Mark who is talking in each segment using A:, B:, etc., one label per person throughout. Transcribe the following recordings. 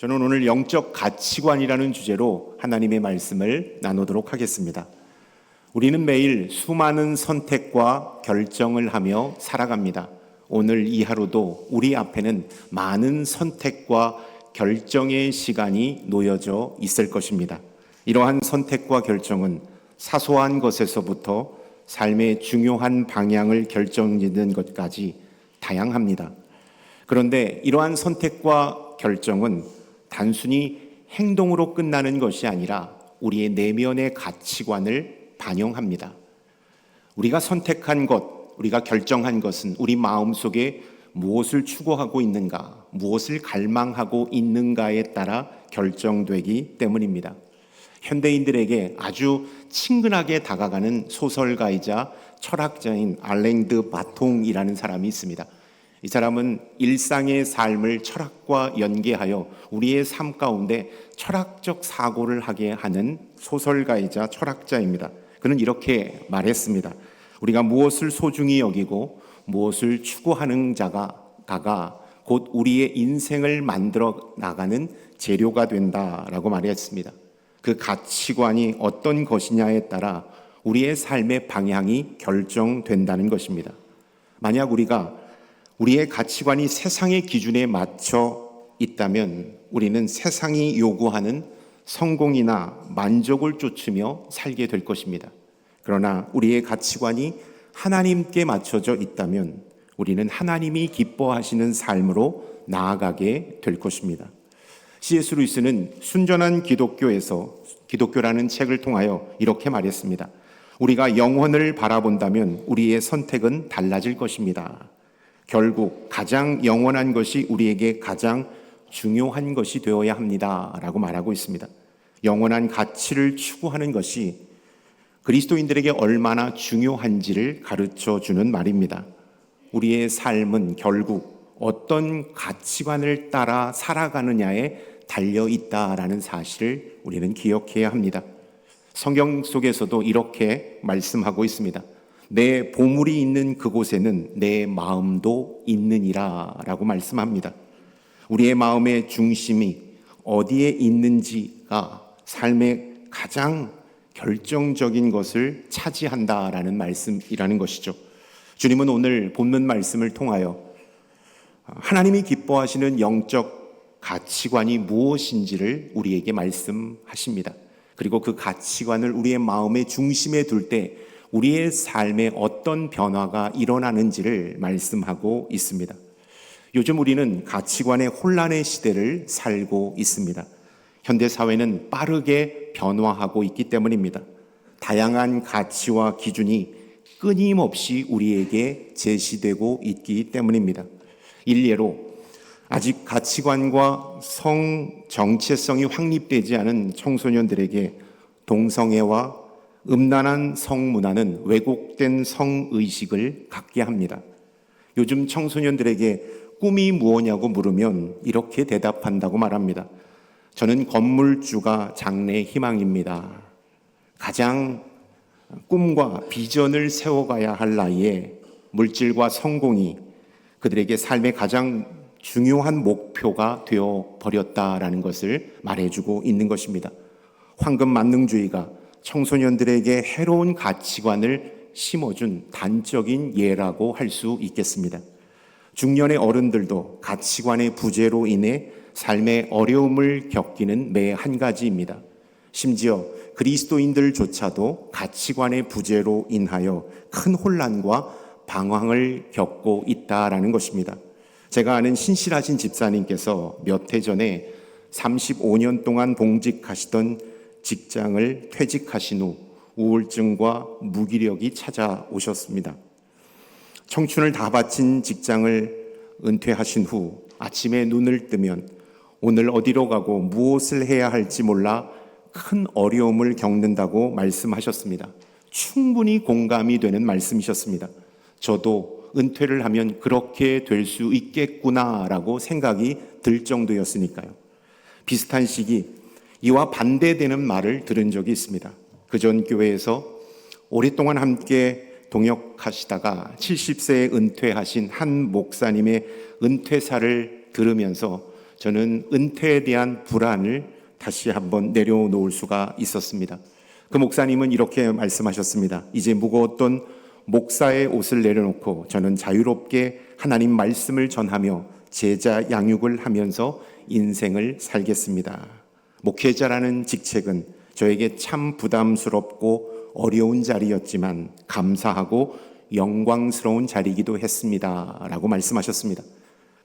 A: 저는 오늘 영적 가치관이라는 주제로 하나님의 말씀을 나누도록 하겠습니다. 우리는 매일 수많은 선택과 결정을 하며 살아갑니다. 오늘 이 하루도 우리 앞에는 많은 선택과 결정의 시간이 놓여져 있을 것입니다. 이러한 선택과 결정은 사소한 것에서부터 삶의 중요한 방향을 결정짓는 것까지 다양합니다. 그런데 이러한 선택과 결정은 단순히 행동으로 끝나는 것이 아니라 우리의 내면의 가치관을 반영합니다. 우리가 선택한 것, 우리가 결정한 것은 우리 마음속에 무엇을 추구하고 있는가, 무엇을 갈망하고 있는가에 따라 결정되기 때문입니다. 현대인들에게 아주 친근하게 다가가는 소설가이자 철학자인 알랭드 바통이라는 사람이 있습니다. 이 사람은 일상의 삶을 철학과 연계하여 우리의 삶 가운데 철학적 사고를 하게 하는 소설가이자 철학자입니다. 그는 이렇게 말했습니다. 우리가 무엇을 소중히 여기고 무엇을 추구하는 자가 곧 우리의 인생을 만들어 나가는 재료가 된다라고 말했습니다. 그 가치관이 어떤 것이냐에 따라 우리의 삶의 방향이 결정된다는 것입니다. 만약 우리의 가치관이 세상의 기준에 맞춰 있다면 우리는 세상이 요구하는 성공이나 만족을 쫓으며 살게 될 것입니다. 그러나 우리의 가치관이 하나님께 맞춰져 있다면 우리는 하나님이 기뻐하시는 삶으로 나아가게 될 것입니다. C.S. 루이스는 순전한 기독교라는 책을 통하여 이렇게 말했습니다. 우리가 영혼을 바라본다면 우리의 선택은 달라질 것입니다. 결국 가장 영원한 것이 우리에게 가장 중요한 것이 되어야 합니다 라고 말하고 있습니다. 영원한 가치를 추구하는 것이 그리스도인들에게 얼마나 중요한지를 가르쳐주는 말입니다. 우리의 삶은 결국 어떤 가치관을 따라 살아가느냐에 달려있다라는 사실을 우리는 기억해야 합니다. 성경 속에서도 이렇게 말씀하고 있습니다. 내 보물이 있는 그곳에는 내 마음도 있느니라 라고 말씀합니다. 우리의 마음의 중심이 어디에 있는지가 삶의 가장 결정적인 것을 차지한다라는 말씀이라는 것이죠. 주님은 오늘 본문 말씀을 통하여 하나님이 기뻐하시는 영적 가치관이 무엇인지를 우리에게 말씀하십니다. 그리고 그 가치관을 우리의 마음의 중심에 둘 때 우리의 삶에 어떤 변화가 일어나는지를 말씀하고 있습니다. 요즘 우리는 가치관의 혼란의 시대를 살고 있습니다. 현대사회는 빠르게 변화하고 있기 때문입니다. 다양한 가치와 기준이 끊임없이 우리에게 제시되고 있기 때문입니다. 일례로 아직 가치관과 성 정체성이 확립되지 않은 청소년들에게 동성애와 음란한 성문화는 왜곡된 성의식을 갖게 합니다. 요즘 청소년들에게 꿈이 무엇냐고 물으면 이렇게 대답한다고 말합니다. 저는 건물주가 장래의 희망입니다. 가장 꿈과 비전을 세워가야 할 나이에 물질과 성공이 그들에게 삶의 가장 중요한 목표가 되어버렸다라는 것을 말해주고 있는 것입니다. 황금만능주의가 청소년들에게 해로운 가치관을 심어준 단적인 예라고 할 수 있겠습니다. 중년의 어른들도 가치관의 부재로 인해 삶의 어려움을 겪기는 매 한 가지입니다. 심지어 그리스도인들조차도 가치관의 부재로 인하여 큰 혼란과 방황을 겪고 있다라는 것입니다. 제가 아는 신실하신 집사님께서 몇 해 전에 35년 동안 봉직하시던 직장을 퇴직하신 후 우울증과 무기력이 찾아오셨습니다. 청춘을 다 바친 직장을 은퇴하신 후 아침에 눈을 뜨면 오늘 어디로 가고 무엇을 해야 할지 몰라 큰 어려움을 겪는다고 말씀하셨습니다. 충분히 공감이 되는 말씀이셨습니다. 저도 은퇴를 하면 그렇게 될 수 있겠구나라고 생각이 들 정도였으니까요. 비슷한 시기 이와 반대되는 말을 들은 적이 있습니다. 그전 교회에서 오랫동안 함께 동역하시다가 70세에 은퇴하신 한 목사님의 은퇴사를 들으면서 저는 은퇴에 대한 불안을 다시 한번 내려놓을 수가 있었습니다. 그 목사님은 이렇게 말씀하셨습니다. 이제 무거웠던 목사의 옷을 내려놓고 저는 자유롭게 하나님 말씀을 전하며 제자 양육을 하면서 인생을 살겠습니다. 목회자라는 직책은 저에게 참 부담스럽고 어려운 자리였지만 감사하고 영광스러운 자리이기도 했습니다. 라고 말씀하셨습니다.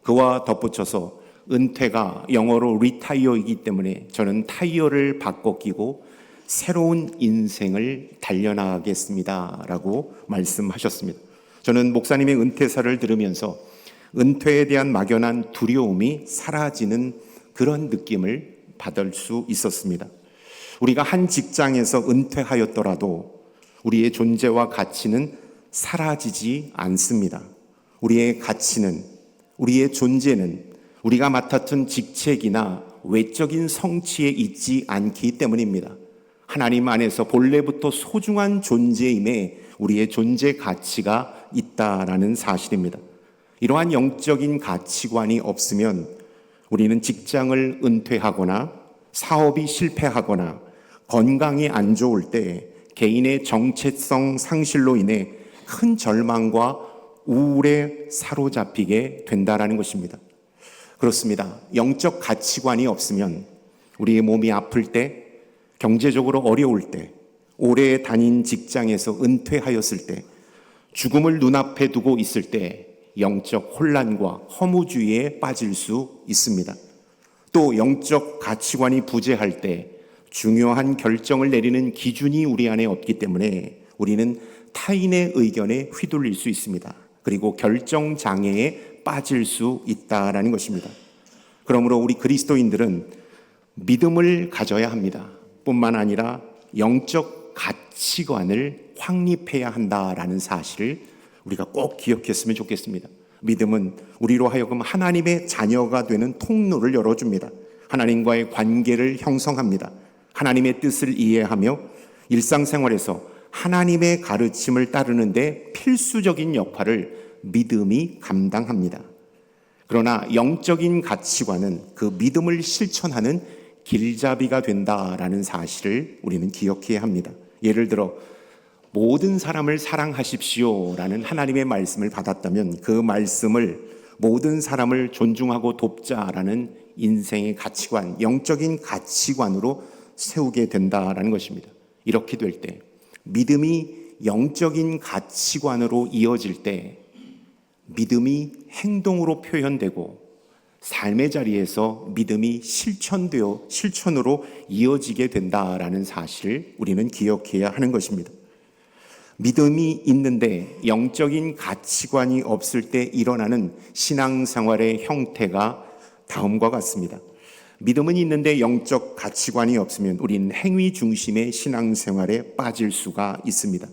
A: 그와 덧붙여서 은퇴가 영어로 리타이어이기 때문에 저는 타이어를 바꿔 끼고 새로운 인생을 달려나가겠습니다. 라고 말씀하셨습니다. 저는 목사님의 은퇴사를 들으면서 은퇴에 대한 막연한 두려움이 사라지는 그런 느낌을 받을 수 있었습니다. 우리가 한 직장에서 은퇴하였더라도 우리의 존재와 가치는 사라지지 않습니다. 우리의 가치는, 우리의 존재는 우리가 맡았던 직책이나 외적인 성취에 있지 않기 때문입니다. 하나님 안에서 본래부터 소중한 존재임에 우리의 존재 가치가 있다라는 사실입니다. 이러한 영적인 가치관이 없으면 우리는 직장을 은퇴하거나 사업이 실패하거나 건강이 안 좋을 때 개인의 정체성 상실로 인해 큰 절망과 우울에 사로잡히게 된다라는 것입니다. 그렇습니다. 영적 가치관이 없으면 우리의 몸이 아플 때, 경제적으로 어려울 때, 오래 다닌 직장에서 은퇴하였을 때, 죽음을 눈앞에 두고 있을 때 영적 혼란과 허무주의에 빠질 수 있습니다. 또 영적 가치관이 부재할 때 중요한 결정을 내리는 기준이 우리 안에 없기 때문에 우리는 타인의 의견에 휘둘릴 수 있습니다. 그리고 결정 장애에 빠질 수 있다라는 것입니다. 그러므로 우리 그리스도인들은 믿음을 가져야 합니다. 뿐만 아니라 영적 가치관을 확립해야 한다라는 사실을 우리가 꼭 기억했으면 좋겠습니다. 믿음은 우리로 하여금 하나님의 자녀가 되는 통로를 열어줍니다. 하나님과의 관계를 형성합니다. 하나님의 뜻을 이해하며 일상생활에서 하나님의 가르침을 따르는데 필수적인 역할을 믿음이 감당합니다. 그러나 영적인 가치관은 그 믿음을 실천하는 길잡이가 된다라는 사실을 우리는 기억해야 합니다. 예를 들어 모든 사람을 사랑하십시오라는 하나님의 말씀을 받았다면 그 말씀을 모든 사람을 존중하고 돕자라는 인생의 가치관, 영적인 가치관으로 세우게 된다라는 것입니다. 이렇게 될 때 믿음이 영적인 가치관으로 이어질 때 믿음이 행동으로 표현되고 삶의 자리에서 믿음이 실천으로 이어지게 된다라는 사실을 우리는 기억해야 하는 것입니다. 믿음이 있는데 영적인 가치관이 없을 때 일어나는 신앙생활의 형태가 다음과 같습니다. 믿음은 있는데 영적 가치관이 없으면 우리는 행위 중심의 신앙생활에 빠질 수가 있습니다.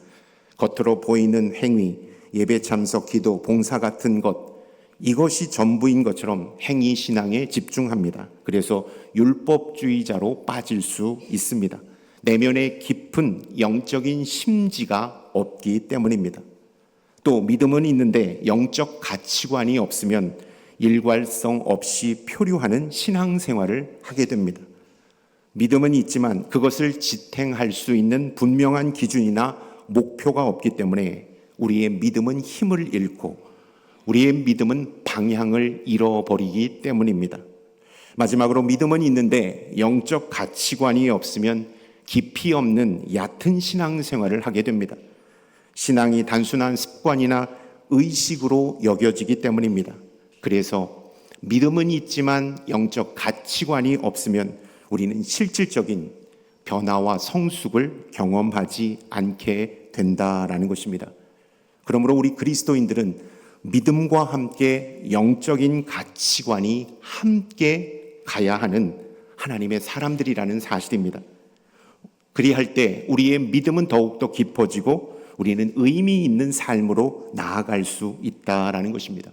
A: 겉으로 보이는 행위, 예배 참석, 기도, 봉사 같은 것, 이것이 전부인 것처럼 행위 신앙에 집중합니다. 그래서 율법주의자로 빠질 수 있습니다. 내면에 깊은 영적인 심지가 없기 때문입니다. 또 믿음은 있는데 영적 가치관이 없으면 일관성 없이 표류하는 신앙생활을 하게 됩니다. 믿음은 있지만 그것을 지탱할 수 있는 분명한 기준이나 목표가 없기 때문에 우리의 믿음은 힘을 잃고 우리의 믿음은 방향을 잃어버리기 때문입니다. 마지막으로 믿음은 있는데 영적 가치관이 없으면 깊이 없는 얕은 신앙생활을 하게 됩니다. 신앙이 단순한 습관이나 의식으로 여겨지기 때문입니다. 그래서 믿음은 있지만 영적 가치관이 없으면 우리는 실질적인 변화와 성숙을 경험하지 않게 된다라는 것입니다. 그러므로 우리 그리스도인들은 믿음과 함께 영적인 가치관이 함께 가야 하는 하나님의 사람들이라는 사실입니다. 그리할 때 우리의 믿음은 더욱더 깊어지고 우리는 의미 있는 삶으로 나아갈 수 있다라는 것입니다.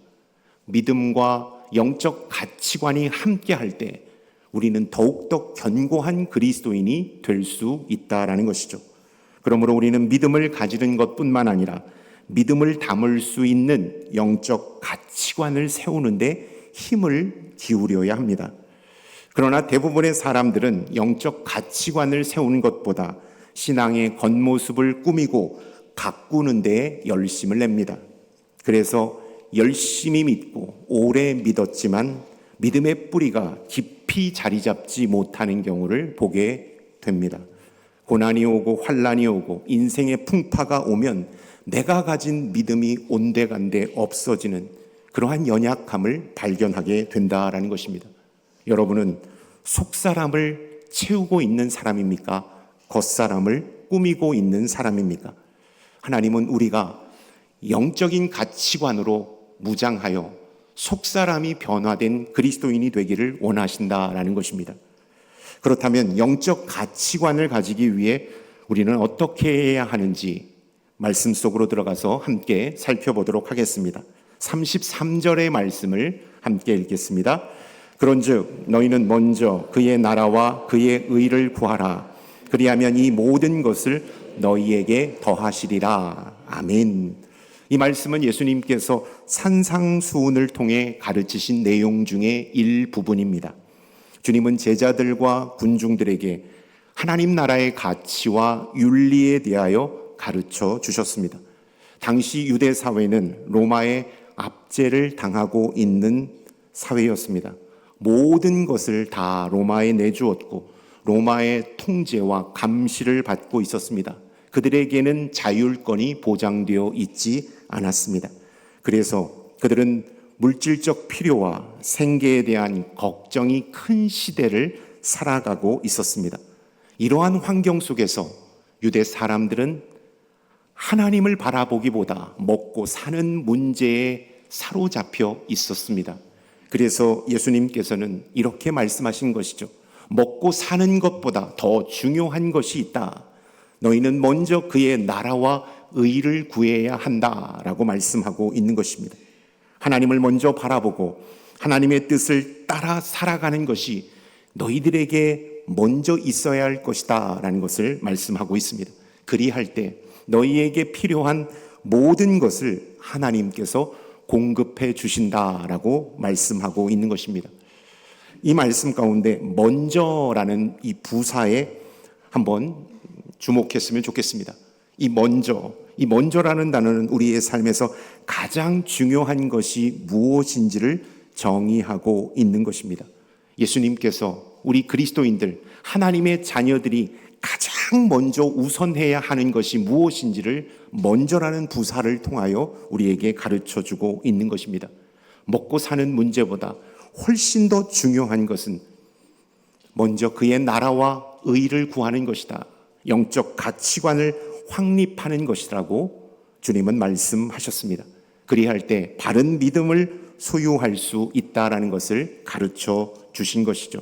A: 믿음과 영적 가치관이 함께 할 때 우리는 더욱더 견고한 그리스도인이 될 수 있다라는 것이죠. 그러므로 우리는 믿음을 가지는 것뿐만 아니라 믿음을 담을 수 있는 영적 가치관을 세우는데 힘을 기울여야 합니다. 그러나 대부분의 사람들은 영적 가치관을 세우는 것보다 신앙의 겉모습을 꾸미고 가꾸는 데에 열심을 냅니다. 그래서 열심히 믿고 오래 믿었지만 믿음의 뿌리가 깊이 자리 잡지 못하는 경우를 보게 됩니다. 고난이 오고 환난이 오고 인생의 풍파가 오면 내가 가진 믿음이 온데간데 없어지는 그러한 연약함을 발견하게 된다라는 것입니다. 여러분은 속사람을 채우고 있는 사람입니까? 겉사람을 꾸미고 있는 사람입니까? 하나님은 우리가 영적인 가치관으로 무장하여 속사람이 변화된 그리스도인이 되기를 원하신다라는 것입니다. 그렇다면 영적 가치관을 가지기 위해 우리는 어떻게 해야 하는지 말씀 속으로 들어가서 함께 살펴보도록 하겠습니다. 33절의 말씀을 함께 읽겠습니다. 그런즉 너희는 먼저 그의 나라와 그의 의를 구하라. 그리하면 이 모든 것을 너희에게 더하시리라. 아멘. 이 말씀은 예수님께서 산상수훈을 통해 가르치신 내용 중에 일부분입니다. 주님은 제자들과 군중들에게 하나님 나라의 가치와 윤리에 대하여 가르쳐 주셨습니다. 당시 유대 사회는 로마의 압제를 당하고 있는 사회였습니다. 모든 것을 다 로마에 내주었고 로마의 통제와 감시를 받고 있었습니다. 그들에게는 자율권이 보장되어 있지 않았습니다. 그래서 그들은 물질적 필요와 생계에 대한 걱정이 큰 시대를 살아가고 있었습니다. 이러한 환경 속에서 유대 사람들은 하나님을 바라보기보다 먹고 사는 문제에 사로잡혀 있었습니다. 그래서 예수님께서는 이렇게 말씀하신 것이죠. 먹고 사는 것보다 더 중요한 것이 있다. 너희는 먼저 그의 나라와 의를 구해야 한다라고 말씀하고 있는 것입니다. 하나님을 먼저 바라보고 하나님의 뜻을 따라 살아가는 것이 너희들에게 먼저 있어야 할 것이다 라는 것을 말씀하고 있습니다. 그리할 때 너희에게 필요한 모든 것을 하나님께서 공급해 주신다라고 말씀하고 있는 것입니다. 이 말씀 가운데 먼저라는 이 부사에 한번 주목했으면 좋겠습니다. 이 먼저라는 단어는 우리의 삶에서 가장 중요한 것이 무엇인지를 정의하고 있는 것입니다. 예수님께서 우리 그리스도인들, 하나님의 자녀들이 가장 먼저 우선해야 하는 것이 무엇인지를 먼저라는 부사를 통하여 우리에게 가르쳐 주고 있는 것입니다. 먹고 사는 문제보다 훨씬 더 중요한 것은 먼저 그의 나라와 의를 구하는 것이다. 영적 가치관을 확립하는 것이라고 주님은 말씀하셨습니다. 그리할 때 바른 믿음을 소유할 수 있다라는 것을 가르쳐 주신 것이죠.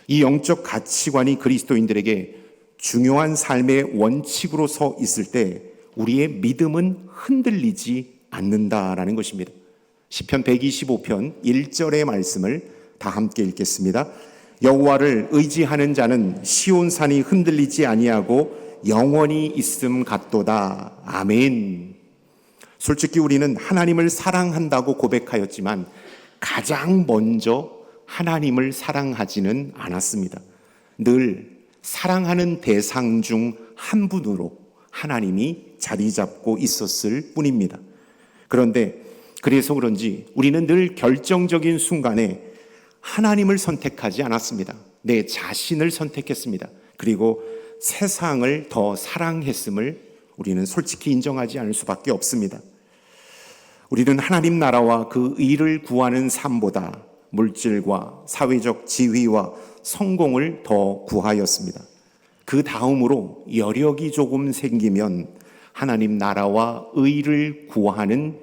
A: 이 영적 가치관이 그리스도인들에게 중요한 삶의 원칙으로 서 있을 때 우리의 믿음은 흔들리지 않는다라는 것입니다. 시편 125편 1절의 말씀을 다 함께 읽겠습니다. 여호와를 의지하는 자는 시온산이 흔들리지 아니하고 영원히 있음 같도다. 아멘. 솔직히 우리는 하나님을 사랑한다고 고백하였지만 가장 먼저 하나님을 사랑하지는 않았습니다. 늘 사랑하는 대상 중 한 분으로 하나님이 자리 잡고 있었을 뿐입니다. 그런데 그래서 그런지 우리는 늘 결정적인 순간에 하나님을 선택하지 않았습니다. 내 자신을 선택했습니다. 그리고 세상을 더 사랑했음을 우리는 솔직히 인정하지 않을 수밖에 없습니다. 우리는 하나님 나라와 그 의를 구하는 삶보다 물질과 사회적 지위와 성공을 더 구하였습니다. 그 다음으로 여력이 조금 생기면 하나님 나라와 의를 구하는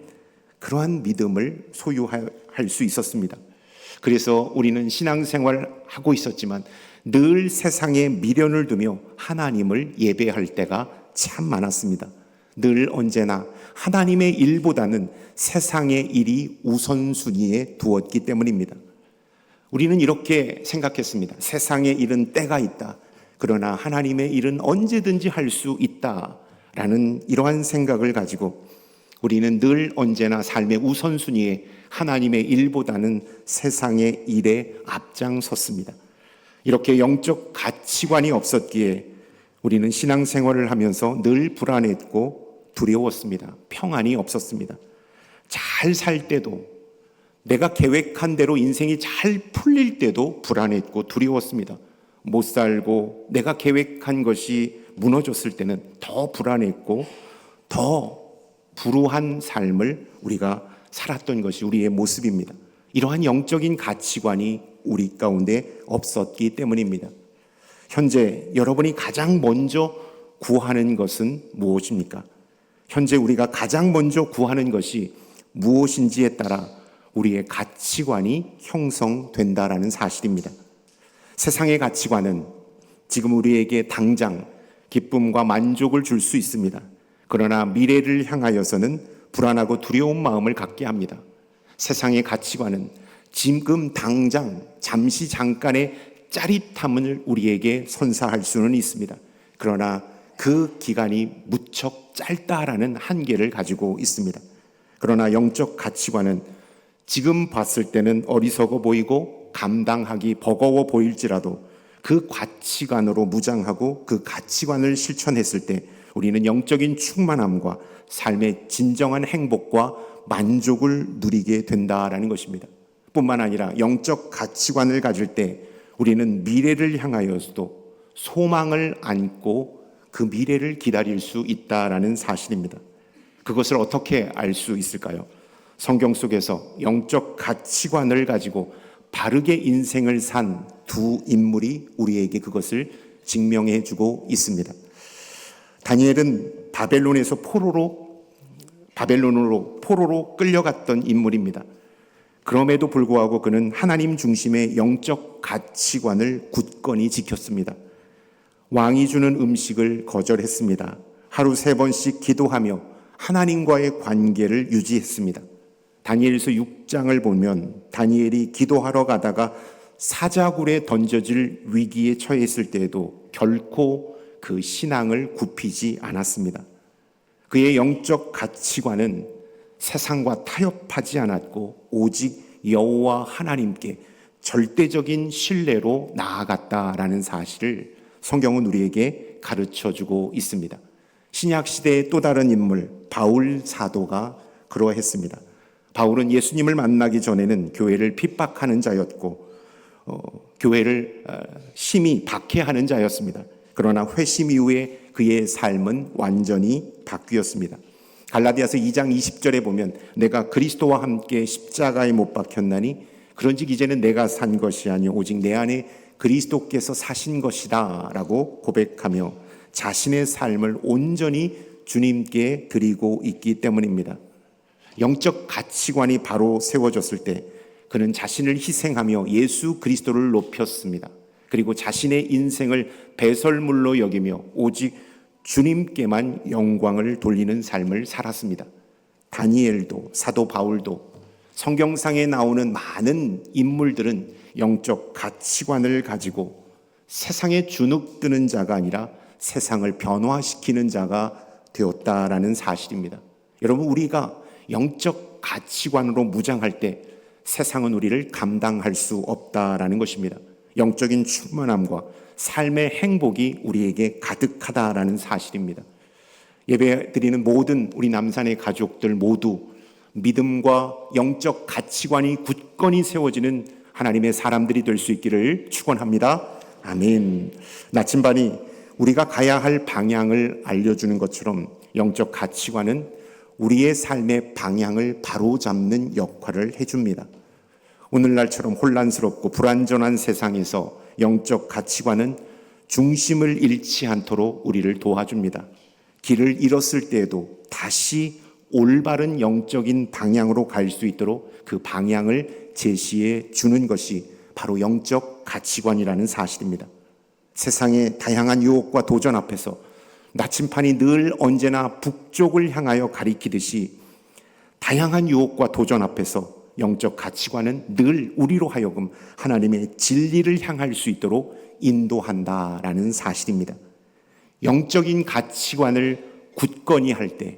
A: 그러한 믿음을 소유할 수 있었습니다. 그래서 우리는 신앙생활을 하고 있었지만 늘 세상에 미련을 두며 하나님을 예배할 때가 참 많았습니다. 늘 언제나 하나님의 일보다는 세상의 일이 우선순위에 두었기 때문입니다. 우리는 이렇게 생각했습니다. 세상의 일은 때가 있다. 그러나 하나님의 일은 언제든지 할 수 있다라는 이러한 생각을 가지고 우리는 늘 언제나 삶의 우선순위에 하나님의 일보다는 세상의 일에 앞장섰습니다. 이렇게 영적 가치관이 없었기에 우리는 신앙생활을 하면서 늘 불안했고 두려웠습니다. 평안이 없었습니다. 잘 살 때도, 내가 계획한 대로 인생이 잘 풀릴 때도 불안했고 두려웠습니다. 못 살고 내가 계획한 것이 무너졌을 때는 더 불안했고 더 불우한 삶을 우리가 살았던 것이 우리의 모습입니다. 이러한 영적인 가치관이 우리 가운데 없었기 때문입니다. 현재 여러분이 가장 먼저 구하는 것은 무엇입니까? 현재 우리가 가장 먼저 구하는 것이 무엇인지에 따라 우리의 가치관이 형성된다라는 사실입니다. 세상의 가치관은 지금 우리에게 당장 기쁨과 만족을 줄 수 있습니다. 그러나 미래를 향하여서는 불안하고 두려운 마음을 갖게 합니다. 세상의 가치관은 지금 당장 잠시 잠깐의 짜릿함을 우리에게 선사할 수는 있습니다. 그러나 그 기간이 무척 짧다라는 한계를 가지고 있습니다. 그러나 영적 가치관은 지금 봤을 때는 어리석어 보이고 감당하기 버거워 보일지라도 그 가치관으로 무장하고 그 가치관을 실천했을 때 우리는 영적인 충만함과 삶의 진정한 행복과 만족을 누리게 된다라는 것입니다. 뿐만 아니라 영적 가치관을 가질 때 우리는 미래를 향하여서도 소망을 안고 그 미래를 기다릴 수 있다라는 사실입니다. 그것을 어떻게 알 수 있을까요? 성경 속에서 영적 가치관을 가지고 바르게 인생을 산 두 인물이 우리에게 그것을 증명해 주고 있습니다. 다니엘은 바벨론으로 포로로 끌려갔던 인물입니다. 그럼에도 불구하고 그는 하나님 중심의 영적 가치관을 굳건히 지켰습니다. 왕이 주는 음식을 거절했습니다. 하루 3번씩 기도하며 하나님과의 관계를 유지했습니다. 다니엘서 6장을 보면 다니엘이 기도하러 가다가 사자굴에 던져질 위기에 처했을 때에도 결코 그 신앙을 굽히지 않았습니다. 그의 영적 가치관은 세상과 타협하지 않았고 오직 여호와 하나님께 절대적인 신뢰로 나아갔다라는 사실을 성경은 우리에게 가르쳐주고 있습니다. 신약시대의 또 다른 인물 바울 사도가 그러했습니다. 바울은 예수님을 만나기 전에는 교회를 핍박하는 자였고 교회를 심히 박해하는 자였습니다. 그러나 회심 이후에 그의 삶은 완전히 바뀌었습니다. 갈라디아서 2장 20절에 보면 내가 그리스도와 함께 십자가에 못 박혔나니 그런즉 이제는 내가 산 것이 아니요 오직 내 안에 그리스도께서 사신 것이다 라고 고백하며 자신의 삶을 온전히 주님께 드리고 있기 때문입니다. 영적 가치관이 바로 세워졌을 때 그는 자신을 희생하며 예수 그리스도를 높였습니다. 그리고 자신의 인생을 배설물로 여기며 오직 주님께만 영광을 돌리는 삶을 살았습니다. 다니엘도 사도 바울도 성경상에 나오는 많은 인물들은 영적 가치관을 가지고 세상에 주눅드는 자가 아니라 세상을 변화시키는 자가 되었다라는 사실입니다. 여러분, 우리가 영적 가치관으로 무장할 때 세상은 우리를 감당할 수 없다라는 것입니다. 영적인 충만함과 삶의 행복이 우리에게 가득하다라는 사실입니다. 예배드리는 모든 우리 남산의 가족들 모두 믿음과 영적 가치관이 굳건히 세워지는 하나님의 사람들이 될 수 있기를 축원합니다. 아멘. 나침반이 우리가 가야 할 방향을 알려주는 것처럼 영적 가치관은 우리의 삶의 방향을 바로잡는 역할을 해줍니다. 오늘날처럼 혼란스럽고 불완전한 세상에서 영적 가치관은 중심을 잃지 않도록 우리를 도와줍니다. 길을 잃었을 때에도 다시 올바른 영적인 방향으로 갈 수 있도록 그 방향을 제시해 주는 것이 바로 영적 가치관이라는 사실입니다. 세상의 다양한 유혹과 도전 앞에서 나침판이 늘 언제나 북쪽을 향하여 가리키듯이 다양한 유혹과 도전 앞에서 영적 가치관은 늘 우리로 하여금 하나님의 진리를 향할 수 있도록 인도한다라는 사실입니다. 영적인 가치관을 굳건히 할 때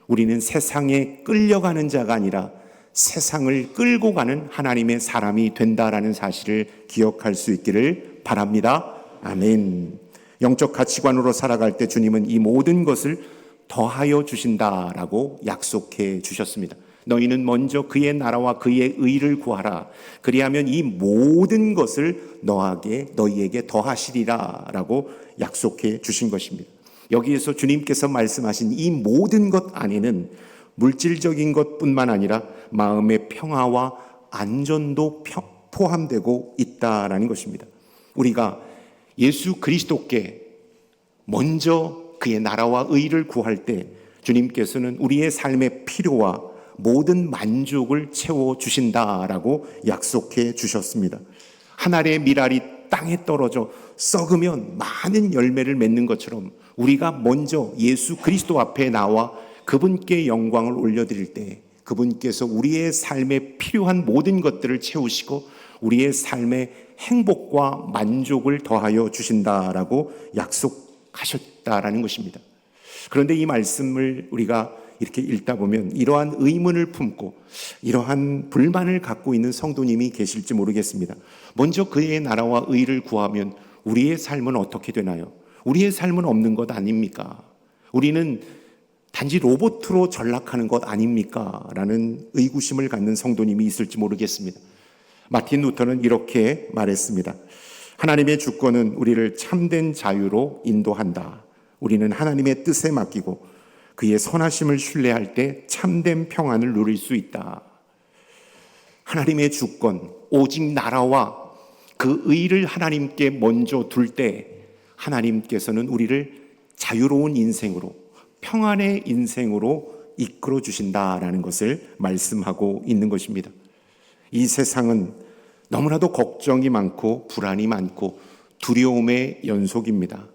A: 우리는 세상에 끌려가는 자가 아니라 세상을 끌고 가는 하나님의 사람이 된다라는 사실을 기억할 수 있기를 바랍니다. 아멘. 영적 가치관으로 살아갈 때 주님은 이 모든 것을 더하여 주신다라고 약속해 주셨습니다. 너희는 먼저 그의 나라와 그의 의를 구하라. 그리하면 이 모든 것을 너희에게 더하시리라 라고 약속해 주신 것입니다. 여기에서 주님께서 말씀하신 이 모든 것 안에는 물질적인 것뿐만 아니라 마음의 평화와 안전도 포함되고 있다라는 것입니다. 우리가 예수 그리스도께 먼저 그의 나라와 의를 구할 때 주님께서는 우리의 삶의 필요와 모든 만족을 채워주신다라고 약속해 주셨습니다. 한 알의 밀알이 땅에 떨어져 썩으면 많은 열매를 맺는 것처럼 우리가 먼저 예수 그리스도 앞에 나와 그분께 영광을 올려드릴 때 그분께서 우리의 삶에 필요한 모든 것들을 채우시고 우리의 삶의 행복과 만족을 더하여 주신다라고 약속하셨다라는 것입니다. 그런데 이 말씀을 우리가 이렇게 읽다 보면 이러한 의문을 품고 이러한 불만을 갖고 있는 성도님이 계실지 모르겠습니다. 먼저 그의 나라와 의를 구하면 우리의 삶은 어떻게 되나요? 우리의 삶은 없는 것 아닙니까? 우리는 단지 로봇으로 전락하는 것 아닙니까? 라는 의구심을 갖는 성도님이 있을지 모르겠습니다. 마틴 루터는 이렇게 말했습니다. 하나님의 주권은 우리를 참된 자유로 인도한다. 우리는 하나님의 뜻에 맡기고 그의 선하심을 신뢰할 때 참된 평안을 누릴 수 있다. 하나님의 주권, 오직 나라와 그 의를 하나님께 먼저 둘 때 하나님께서는 우리를 자유로운 인생으로, 평안의 인생으로 이끌어 주신다라는 것을 말씀하고 있는 것입니다. 이 세상은 너무나도 걱정이 많고 불안이 많고 두려움의 연속입니다.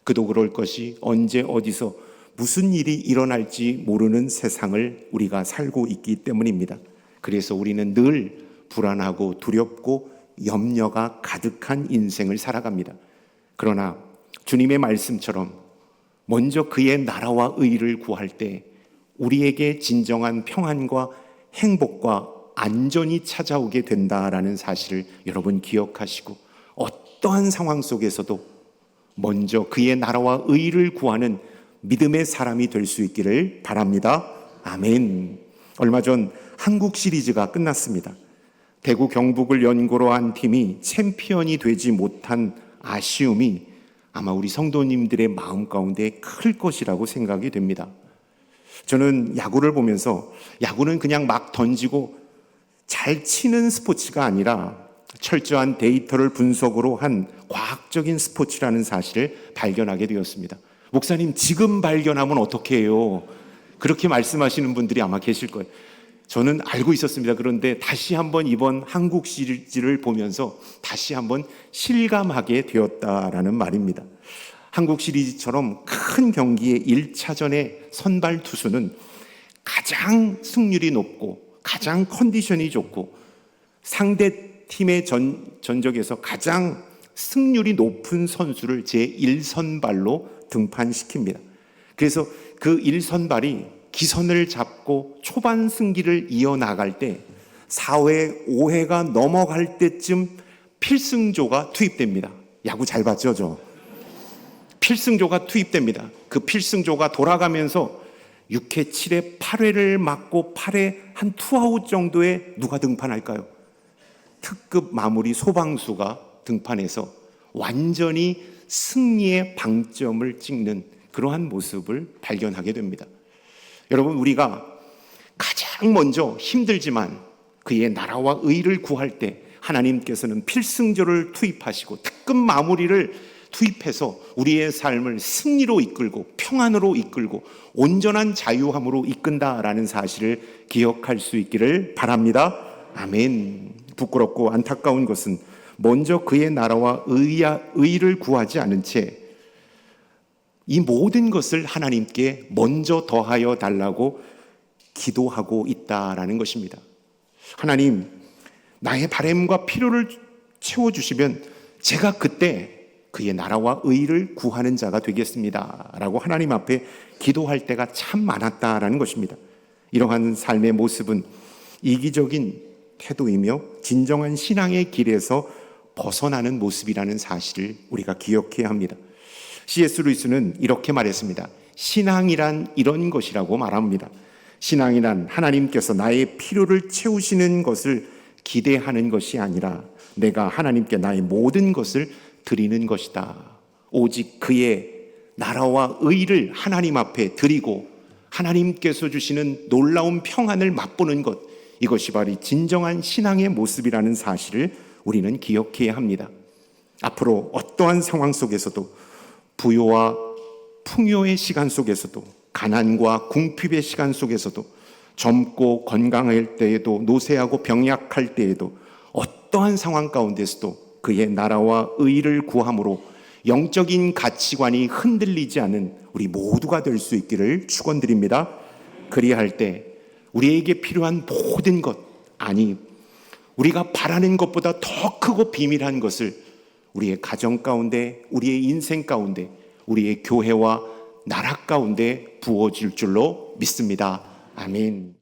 A: 그도 그럴 것이 언제 어디서 무슨 일이 일어날지 모르는 세상을 우리가 살고 있기 때문입니다. 그래서 우리는 늘 불안하고 두렵고 염려가 가득한 인생을 살아갑니다. 그러나 주님의 말씀처럼 먼저 그의 나라와 의를 구할 때 우리에게 진정한 평안과 행복과 안전이 찾아오게 된다라는 사실을 여러분 기억하시고 어떠한 상황 속에서도 먼저 그의 나라와 의를 구하는 믿음의 사람이 될 수 있기를 바랍니다. 아멘. 얼마 전 한국 시리즈가 끝났습니다. 대구 경북을 연고로 한 팀이 챔피언이 되지 못한 아쉬움이 아마 우리 성도님들의 마음 가운데 클 것이라고 생각이 됩니다. 저는 야구를 보면서 야구는 그냥 막 던지고 잘 치는 스포츠가 아니라 철저한 데이터를 분석으로 한 과학적인 스포츠라는 사실을 발견하게 되었습니다. 목사님, 지금 발견하면 어떻게 해요? 그렇게 말씀하시는 분들이 아마 계실 거예요. 저는 알고 있었습니다. 그런데 다시 한번 이번 한국 시리즈를 보면서 다시 한번 실감하게 되었다라는 말입니다. 한국 시리즈처럼 큰 경기의 1차전의 선발 투수는 가장 승률이 높고 가장 컨디션이 좋고 상대 팀의 전적에서 가장 승률이 높은 선수를 제1선발로 등판시킵니다. 그래서 그 1선발이 기선을 잡고 초반 승기를 이어나갈 때 4회, 5회가 넘어갈 때쯤 필승조가 투입됩니다. 야구 잘 봤죠, 저? 필승조가 투입됩니다. 그 필승조가 돌아가면서 6회, 7회, 8회를 맞고 8회 한 투아웃 정도에 누가 등판할까요? 특급 마무리 소방수가 등판해서 완전히 승리의 방점을 찍는 그러한 모습을 발견하게 됩니다. 여러분, 우리가 가장 먼저 힘들지만 그의 나라와 의를 구할 때 하나님께서는 필승조를 투입하시고 특급 마무리를 투입해서 우리의 삶을 승리로 이끌고 평안으로 이끌고 온전한 자유함으로 이끈다라는 사실을 기억할 수 있기를 바랍니다. 아멘. 부끄럽고 안타까운 것은 먼저 그의 나라와 의를 구하지 않은 채 이 모든 것을 하나님께 먼저 더하여 달라고 기도하고 있다라는 것입니다. 하나님, 나의 바람과 필요를 채워주시면 제가 그때 그의 나라와 의를 구하는 자가 되겠습니다 라고 하나님 앞에 기도할 때가 참 많았다라는 것입니다. 이러한 삶의 모습은 이기적인 태도이며 진정한 신앙의 길에서 벗어나는 모습이라는 사실을 우리가 기억해야 합니다. C.S. 루이스는 이렇게 말했습니다. 신앙이란 이런 것이라고 말합니다. 신앙이란 하나님께서 나의 필요를 채우시는 것을 기대하는 것이 아니라 내가 하나님께 나의 모든 것을 드리는 것이다. 오직 그의 나라와 의를 하나님 앞에 드리고 하나님께서 주시는 놀라운 평안을 맛보는 것, 이것이 바로 진정한 신앙의 모습이라는 사실을 우리는 기억해야 합니다. 앞으로 어떠한 상황 속에서도, 부요와 풍요의 시간 속에서도, 가난과 궁핍의 시간 속에서도, 젊고 건강할 때에도, 노쇠하고 병약할 때에도, 어떠한 상황 가운데서도 그의 나라와 의를 구함으로 영적인 가치관이 흔들리지 않은 우리 모두가 될 수 있기를 축원드립니다. 그리할 때 우리에게 필요한 모든 것, 아니 우리가 바라는 것보다 더 크고 비밀한 것을 우리의 가정 가운데, 우리의 인생 가운데, 우리의 교회와 나라 가운데 부어질 줄로 믿습니다. 아멘.